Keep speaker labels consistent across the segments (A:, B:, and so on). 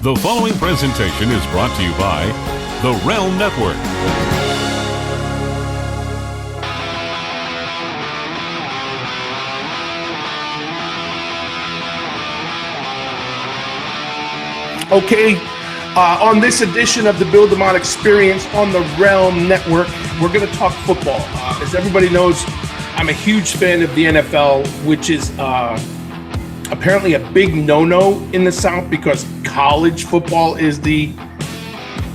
A: The following presentation is brought to you by the Realm Network.
B: Okay, on this edition of the DeMott Experience on the Realm Network, we're going to talk football. As everybody knows, I'm a huge fan of the NFL, which is apparently a big no-no in the South because college football is the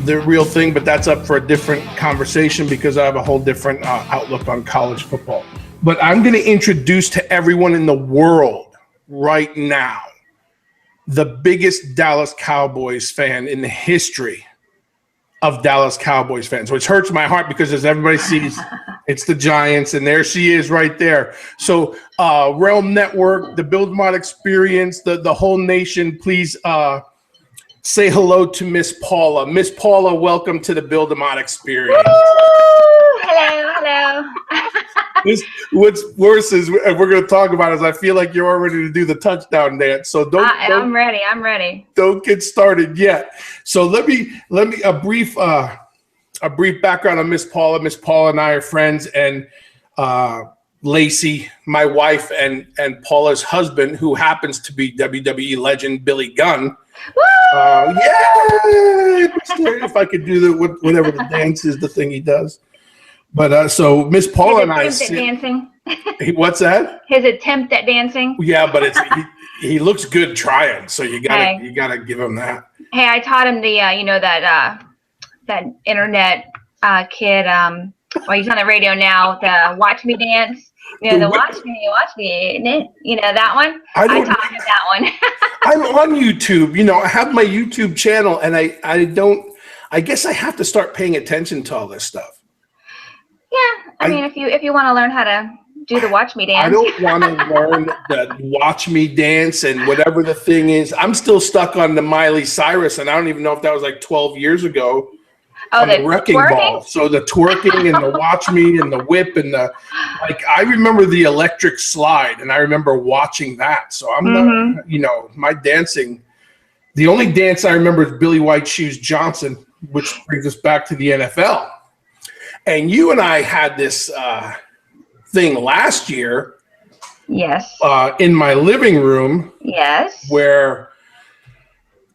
B: real thing, but that's up for a different conversation because I have a whole different outlook on college football. But I'm going to introduce to everyone in the world right now the biggest Dallas Cowboys fan in the history of Dallas Cowboys fans, which hurts my heart because as everybody sees, it's the Giants, and there she is right there. So Realm Network, the DeMott Experience, the whole nation, please say hello to Miss Paula. Miss Paula, welcome to the DeMott Experience.
C: Woo! Hello.
B: What's worse is we're going to talk about is I feel like you're all ready to do the touchdown dance. So
C: I'm ready. Don't
B: get started yet. So let me a brief background on Miss Paula. Miss Paula and I are friends, and Lacey, my wife, and Paula's husband, who happens to be WWE legend Billy Gunn.
C: Woo!
B: If I could do whatever the dance is, the thing he does. But so Miss Paula and I.
C: His attempt at dancing.
B: What's that?
C: His attempt at dancing.
B: Yeah, but he looks good trying, so you gotta give him that.
C: Hey, I taught him the that internet kid. Well, he's on the radio now. The watch me dance. Watch me. That one. I taught him that one.
B: I'm on YouTube. I have my YouTube channel, and I guess I have to start paying attention to all this stuff.
C: Yeah, I mean, if you want to learn how to do the watch me dance.
B: I don't want to learn the watch me dance and whatever the thing is. I'm still stuck on the Miley Cyrus, and I don't even know if that was like 12 years ago.
C: Oh, the
B: wrecking
C: twerking?
B: ball. So the twerking and the watch me and the whip and I remember the electric slide, and I remember watching that. So I'm not, my dancing. The only dance I remember is Billy White Shoes Johnson, which brings us back to the NFL. And you and I had this thing last year.
C: Yes.
B: In my living room.
C: Yes.
B: Where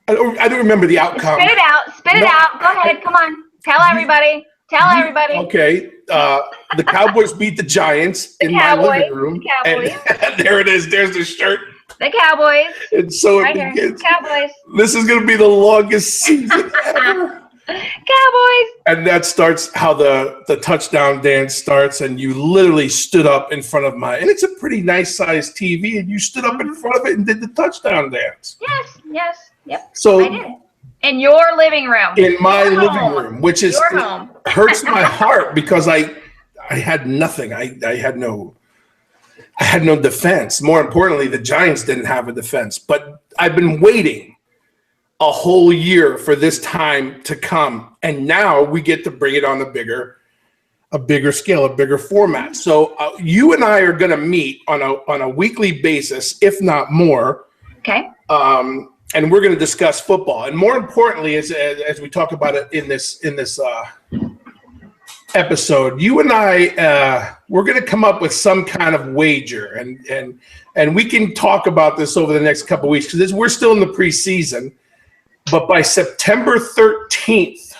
B: I don't remember the outcome.
C: Spit it out. Go ahead. Come on. Tell everybody.
B: Okay. The Cowboys beat the Giants my living room.
C: The Cowboys.
B: And there it is. There's the shirt.
C: The Cowboys.
B: And so
C: right
B: it begins.
C: Cowboys.
B: This is going to be the longest season ever.
C: Cowboys.
B: And that starts how the touchdown dance starts, and you literally stood up in front of and it's a pretty nice sized TV, and you stood up in front of it and did the touchdown dance.
C: Yes. Yep.
B: So
C: I did it. In your living room.
B: In my living room, which is
C: your home.
B: Hurts my heart because I had nothing. I had no defense. More importantly, the Giants didn't have a defense. But I've been waiting a whole year for this time to come, and now we get to bring it on a bigger scale, a bigger format. So you and I are going to meet on a weekly basis, if not more.
C: Okay.
B: And we're going to discuss football, and more importantly, as we talk about it in this episode, you and I we're going to come up with some kind of wager, and we can talk about this over the next couple of weeks because we're still in the preseason. But by September 13th,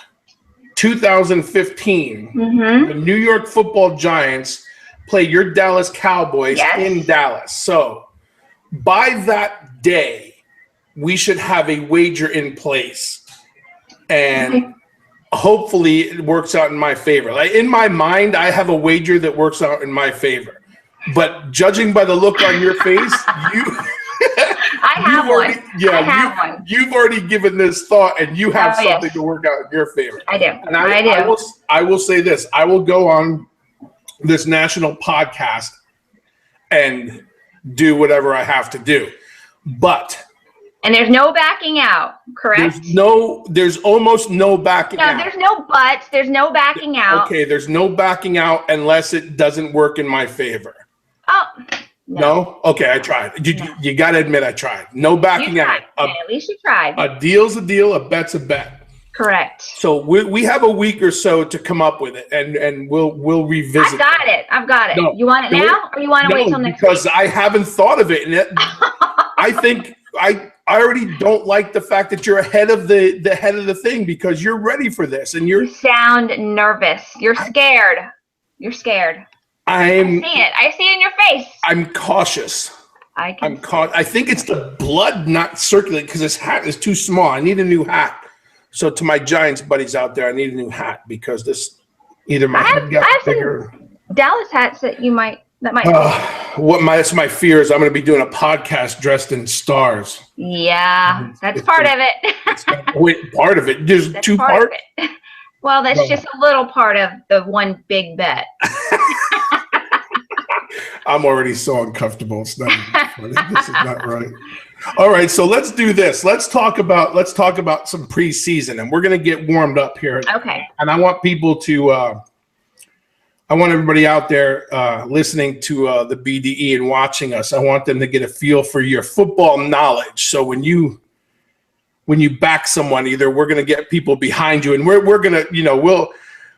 B: 2015, the New York Football Giants play your Dallas Cowboys in Dallas. So by that day, we should have a wager in place. And hopefully it works out in my favor. Like in my mind, I have a wager that works out in my favor. But judging by the look on your face,
C: I have one.
B: Yeah, you've already given this thought, and you have something to work out in your favor.
C: I do.
B: And I will say this. I will go on this national podcast and do whatever I have to do.
C: And there's no backing out, correct?
B: There's almost no backing out.
C: No, there's no buts. There's no backing out.
B: Okay, there's no backing out unless it doesn't work in my favor.
C: Oh,
B: No? Okay, I tried. You got to admit I tried. No backing out.
C: Okay, at least you tried.
B: A deal's a deal. A bet's a bet.
C: Correct.
B: So we have a week or so to come up with it, and we'll revisit.
C: I've got it.
B: No,
C: you want it now, or you want to wait till next week?
B: Because I haven't thought of it, and I think I already don't like the fact that you're ahead of the head of the thing because you're ready for this, and
C: You sound nervous. You're scared. You're scared. I see it. I see it in your face.
B: I'm cautious. I think it's the blood not circulating because this hat is too small. I need a new hat. So to my Giants buddies out there, I need a new hat because this either my head got bigger.
C: Dallas hats that might.
B: That's my fear is I'm going to be doing a podcast dressed in stars.
C: Yeah, that's part of it.
B: Wait, part of it? There's two parts?
C: Well, that's just a little part of the one big bet.
B: I'm already so uncomfortable. It's not even funny. This is not right. All right, so let's do this. Let's talk about some preseason, and we're going to get warmed up here.
C: Okay.
B: And I want people to I want everybody out there listening to the BDE and watching us. I want them to get a feel for your football knowledge. So when you back someone, either we're going to get people behind you, and we're going to,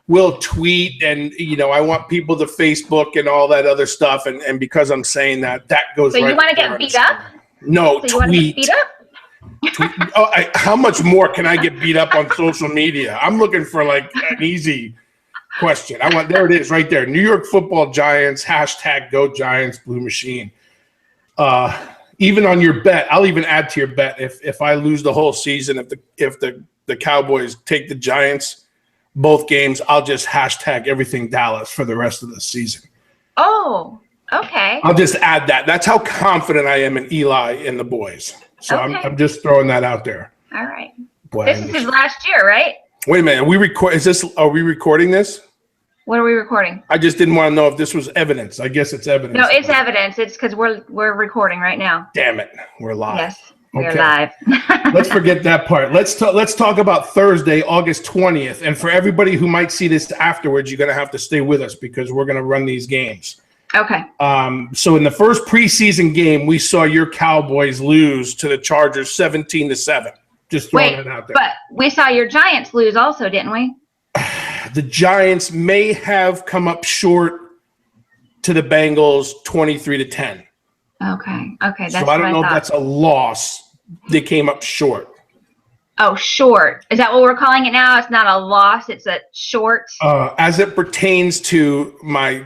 B: we'll tweet, and I want people to Facebook and all that other stuff. And because I'm saying that goes. So
C: right, you want to get beat up?
B: No,
C: so tweet. Beat up?
B: How much more can I get beat up on social media? I'm looking for like an easy question. There it is right there. New York Football Giants, #Go Giants Blue Machine. Even on your bet, I'll even add to your bet if I lose the whole season, if the Cowboys take the Giants both games, I'll just #everything Dallas for the rest of the season.
C: Oh, okay.
B: I'll just add that. That's how confident I am in Eli and the boys. So okay. I'm just throwing that out there.
C: All right. Boy, this is his last year, right?
B: Wait a minute. Are we recording this?
C: What are we recording?
B: I just didn't want to know if this was evidence. I guess it's evidence.
C: No, it's evidence. It's because we're recording right now.
B: Damn it. We're live.
C: Yes, we're live.
B: Let's forget that part. Let's talk about Thursday, August 20th. And for everybody who might see this afterwards, you're going to have to stay with us because we're going to run these games.
C: Okay.
B: So in the first preseason game, we saw your Cowboys lose to the Chargers 17-7. Just throwing it out there.
C: But we saw your Giants lose also, didn't we?
B: The Giants may have come up short to the Bengals 23-10.
C: Okay. That's
B: so I don't know if that's a loss. They came up short.
C: Oh, short. Is that what we're calling it now? It's not a loss. It's a short.
B: As it pertains to my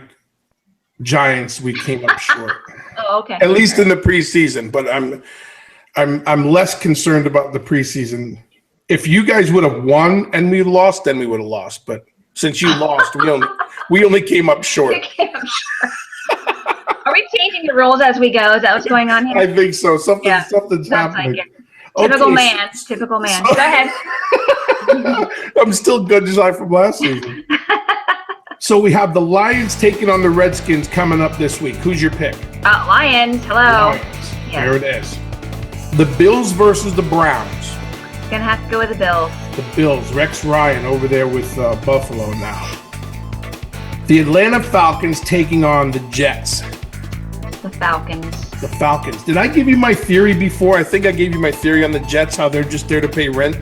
B: Giants, we came up short.
C: Oh, okay.
B: At least in the preseason, but I'm less concerned about the preseason. If you guys would have won and we lost, then we would have lost. But since you lost, we only came up short.
C: Are we changing the rules as we go? Is that what's going on here?
B: I think so. Something's happening.
C: Like Typical man. So, go ahead.
B: I'm still good just like from last season. So we have the Lions taking on the Redskins coming up this week. Who's your pick?
C: Lions. Hello.
B: Lions. Yes. There it is. The Bills versus the Browns.
C: Gonna have to go with the Bills.
B: The Bills. Rex Ryan over there with Buffalo now. The Atlanta Falcons taking on the Jets.
C: The Falcons.
B: Did I give you my theory before? I think I gave you my theory on the Jets, how they're just there to pay rent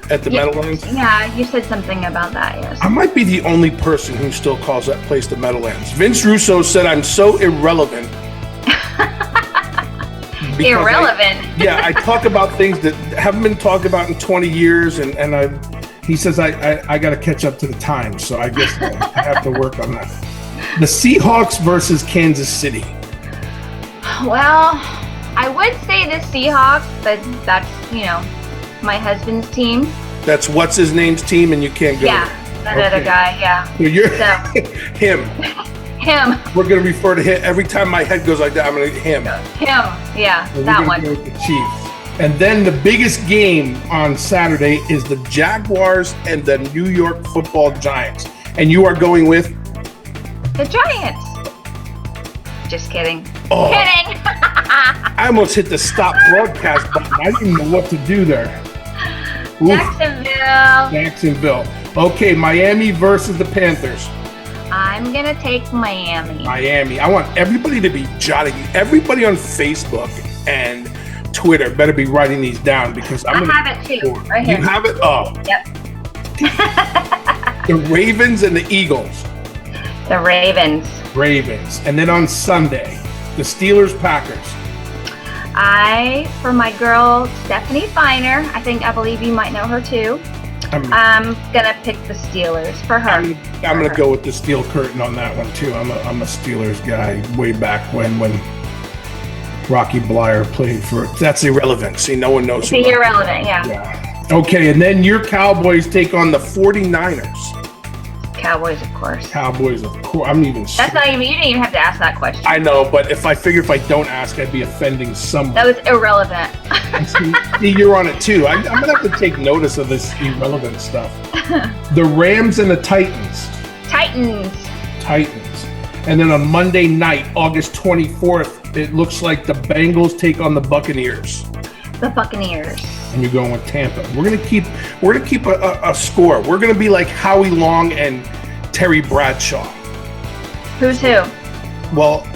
B: at the Meadowlands.
C: Yeah, you said something about that, yes.
B: I might be the only person who still calls that place the Meadowlands. Vince Russo said I'm so irrelevant.
C: Irrelevant?
B: I talk about things that haven't been talked about in 20 years, and he says I got to catch up to the times, so I guess I have to work on that. The Seahawks versus Kansas City.
C: Well, I would say the Seahawks, but that's, my husband's team.
B: That's what's his name's team, and you can't go.
C: Yeah, that other guy, yeah.
B: So you're him.
C: Him.
B: We're going to refer to him. Every time my head goes like that, I'm going to him.
C: Yeah, that one.
B: Go with the Chiefs. And then the biggest game on Saturday is the Jaguars and the New York Football Giants. And you are going with?
C: The Giants. Just kidding.
B: Oh,
C: kidding.
B: I almost hit the stop broadcast button. I didn't know what to do there.
C: Jacksonville.
B: Okay, Miami versus the Panthers.
C: I I'm going to take Miami.
B: Miami. I want everybody to be jotting. Everybody on Facebook and Twitter better be writing these down because
C: I have it too. Right here.
B: You have it? Oh.
C: Yep.
B: The Ravens and the Eagles.
C: The Ravens.
B: And then on Sunday, the Steelers, Packers.
C: For my girl, Stephanie Finer, I believe you might know her too. I'm going to pick the Steelers for her.
B: I'm going to go with the Steel Curtain on that one too. I'm a Steelers guy way back when Rocky Blyer played for it. That's irrelevant. See, no one knows.
C: It's irrelevant, yeah.
B: Okay, and then your Cowboys take on the 49ers.
C: Cowboys, of course.
B: I'm even.
C: That's not even. You didn't even have to ask that question.
B: I know, but if I don't ask, I'd be offending someone.
C: That was irrelevant.
B: See, you're on it too. I'm gonna have to take notice of this irrelevant stuff. The Rams and the Titans. Titans. And then on Monday night, August 24th, it looks like the Bengals take on the Buccaneers.
C: The Buccaneers.
B: And you're going with Tampa. We're gonna keep a score. We're gonna be like Howie Long and Terry Bradshaw.
C: Who's who?
B: Well,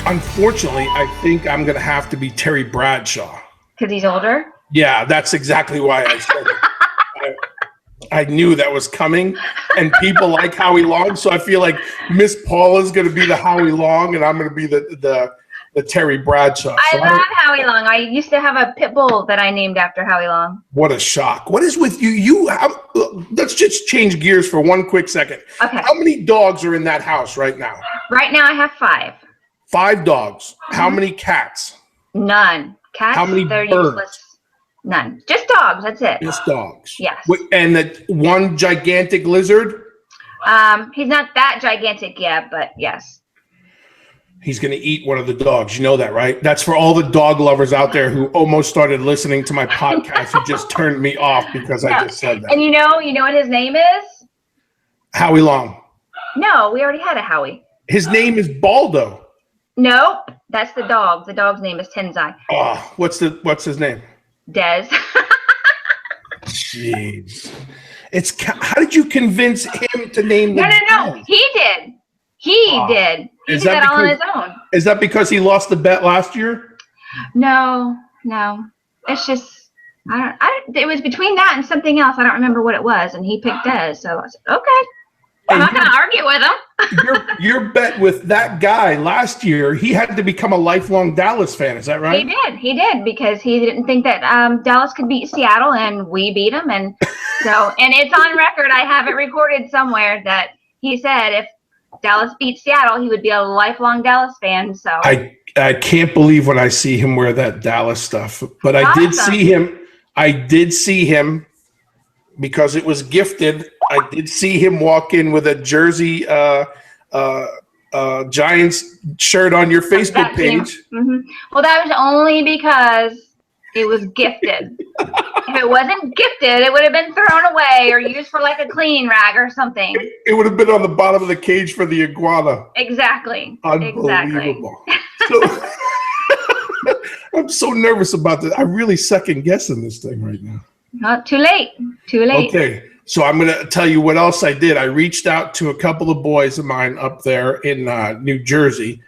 B: unfortunately, I think I'm gonna have to be Terry Bradshaw.
C: Because he's older?
B: Yeah, that's exactly why I said it. I knew that was coming, and people like Howie Long, so I feel like Miss Paula's gonna be the Howie Long, and I'm gonna be the Terry Bradshaw.
C: I love Howie Long. I used to have a pit bull that I named after Howie Long.
B: What a shock. What is with you? Let's just change gears for one quick second.
C: Okay.
B: How many dogs are in that house right now?
C: Right now I have 5.
B: 5 dogs. How many cats?
C: None. Cats?
B: How many
C: they're
B: birds?
C: Useless. None. Just dogs. That's it.
B: Just dogs.
C: Yes.
B: And that one gigantic lizard?
C: He's not that gigantic yet, but yes.
B: He's going to eat one of the dogs. You know that, right? That's for all the dog lovers out there who almost started listening to my podcast who just turned me off because I just said that.
C: And you know what his name is?
B: Howie Long.
C: No, we already had a Howie.
B: His name is Baldo.
C: Nope, that's the dog. The dog's name is Tenzai.
B: Oh, what's his name?
C: Dez.
B: Jeez. How did you convince him to name the
C: No. He did. He did. He did that all on his own.
B: Is that because he lost the bet last year?
C: No. It's just it was between that and something else. I don't remember what it was, and he picked Dez. So I said, okay. I'm not going to argue with him.
B: your bet with that guy last year, he had to become a lifelong Dallas fan. Is that right?
C: He did because he didn't think that Dallas could beat Seattle, and we beat them. And so, and it's on record. I have it recorded somewhere that he said if Dallas beat Seattle, he would be a lifelong Dallas fan. So
B: I can't believe when I see him wear that Dallas stuff. But I did see him. I did see him because it was gifted. I did see him walk in with a jersey Giants shirt on your Facebook page.
C: Mm-hmm. Well, that was only because it was gifted. If it wasn't gifted, it would have been thrown away or used for like a clean rag or something.
B: It would have been on the bottom of the cage for the iguana.
C: Exactly.
B: Unbelievable. So, I'm so nervous about this. I'm really second guessing this thing right now.
C: Not too late.
B: Okay. So I'm going to tell you what else I did. I reached out to a couple of boys of mine up there in New Jersey.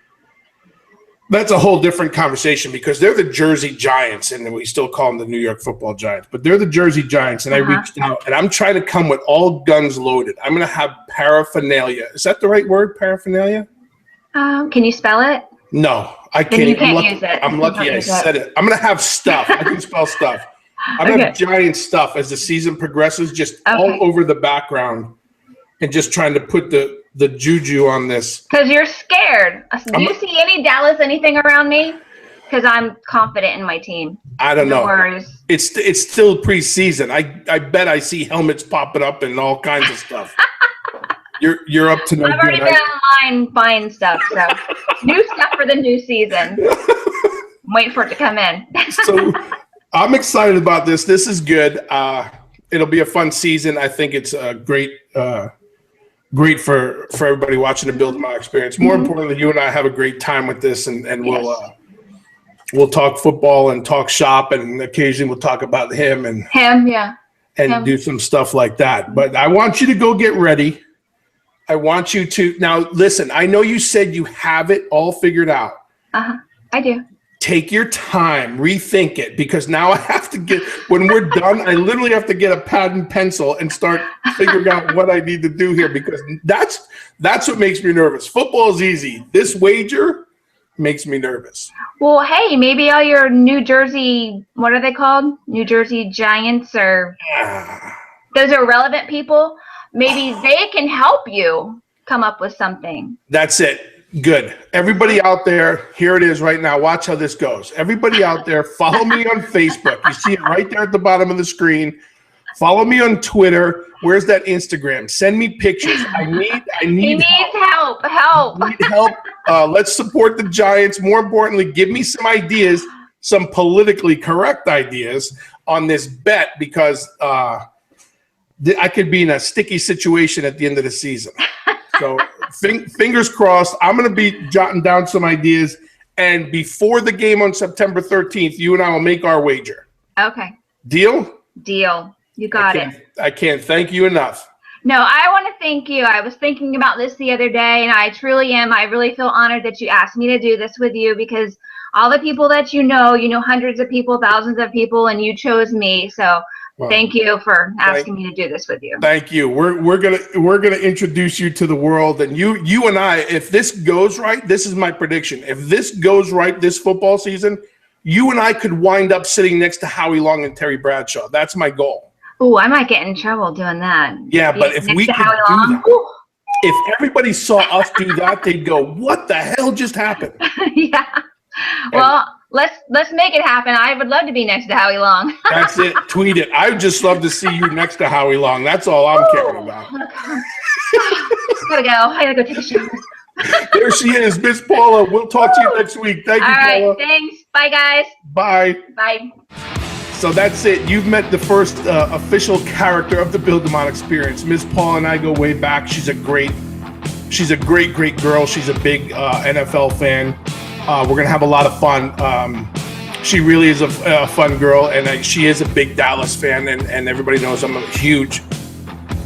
B: That's a whole different conversation because they're the Jersey Giants, and we still call them the New York Football Giants. But they're the Jersey Giants, and I reached out, and I'm trying to come with all guns loaded. I'm going to have paraphernalia. Is that the right word, paraphernalia?
C: Can you spell it?
B: No, I can't.
C: Then you can't use it.
B: I'm lucky I said it. I'm going to have stuff. I can spell stuff. I'm going to have giant stuff as the season progresses, just all over the background, and just trying to put the juju on this.
C: Because you're scared. Do you see any Dallas anything around me? Because I'm confident in my team.
B: I don't know.
C: Worries.
B: It's still preseason. I bet I see helmets popping up and all kinds of stuff. You're up to no good.
C: I've already been online buying stuff, so new stuff for the new season. I'm waiting for it to come in.
B: So I'm excited about this. This is good. It'll be a fun season. I think it's great for everybody watching to build my experience. More importantly, you and I have a great time with this, and we'll talk football and talk shop, and occasionally we'll talk about him and do some stuff like that. But I want you to go get ready. I want you to now listen. I know you said you have it all figured out.
C: I do.
B: Take your time, rethink it, because now I have to get, when we're done, I literally have to get a pad and pencil and start figuring out what I need to do here, because that's what makes me nervous. Football is easy. This wager makes me nervous.
C: Well, hey, maybe all your New Jersey, what are they called? New Jersey Giants, or those are relevant people. Maybe they can help you come up with something.
B: That's it. Good. Everybody out there, here it is right now. Watch how this goes. Everybody out there, follow me on Facebook. You see it right there at the bottom of the screen. Follow me on Twitter. Where's that Instagram? Send me pictures. I need
C: He needs help.
B: I need help. Let's support the Giants. More importantly, give me some ideas, some politically correct ideas on this bet, because I could be in a sticky situation at the end of the season. So fingers crossed. I'm going to be jotting down some ideas, and before the game on September 13th, you and I will make our wager.
C: Okay.
B: Deal?
C: Deal. You got it.
B: I can't thank you enough.
C: No, I want to thank you. I was thinking about this the other day, and I truly am. I really feel honored that you asked me to do this with you, because all the people that you know hundreds of people, thousands of people, and you chose me. So thank you for asking me to do this with you.
B: Thank you. We're gonna introduce you to the world, and you and I. If this goes right, this is my prediction. If this goes right this football season, you and I could wind up sitting next to Howie Long and Terry Bradshaw. That's my goal.
C: Oh, I might get in trouble doing that.
B: Yeah, but if we could do that, if everybody saw us do that, they'd go, "What the hell just happened?"
C: Yeah. Well, let's make it happen. I would love to be next to Howie Long.
B: That's it. Tweet it. I would just love to see you next to Howie Long. That's all I'm caring about.
C: Gotta go. I gotta go take a shower.
B: There she is, Miss Paula. We'll talk to you next week. Thank you, Paula.
C: All right. Thanks. Bye, guys.
B: Bye.
C: Bye.
B: So that's it. You've met the first official character of the Bill DeMott Experience. Miss Paula and I go way back. She's a great girl. She's a big NFL fan. We're gonna have a lot of fun. She really is a fun girl, and she is a big Dallas fan, and everybody knows I'm a huge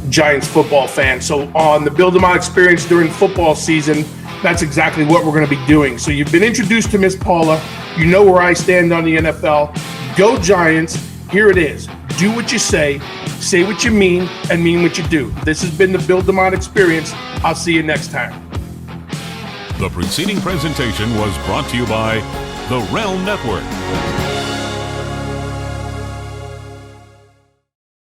B: Giants football fan. So on the Bill DeMott Experience during football season, that's exactly what we're going to be doing. So you've been introduced to Miss Paula. You know where I stand on the NFL. Go Giants. Here it is. Do what you say what you mean, and mean what you do. This has been the Bill DeMott Experience. I'll see you next time.
A: The preceding presentation was brought to you by the Realm Network.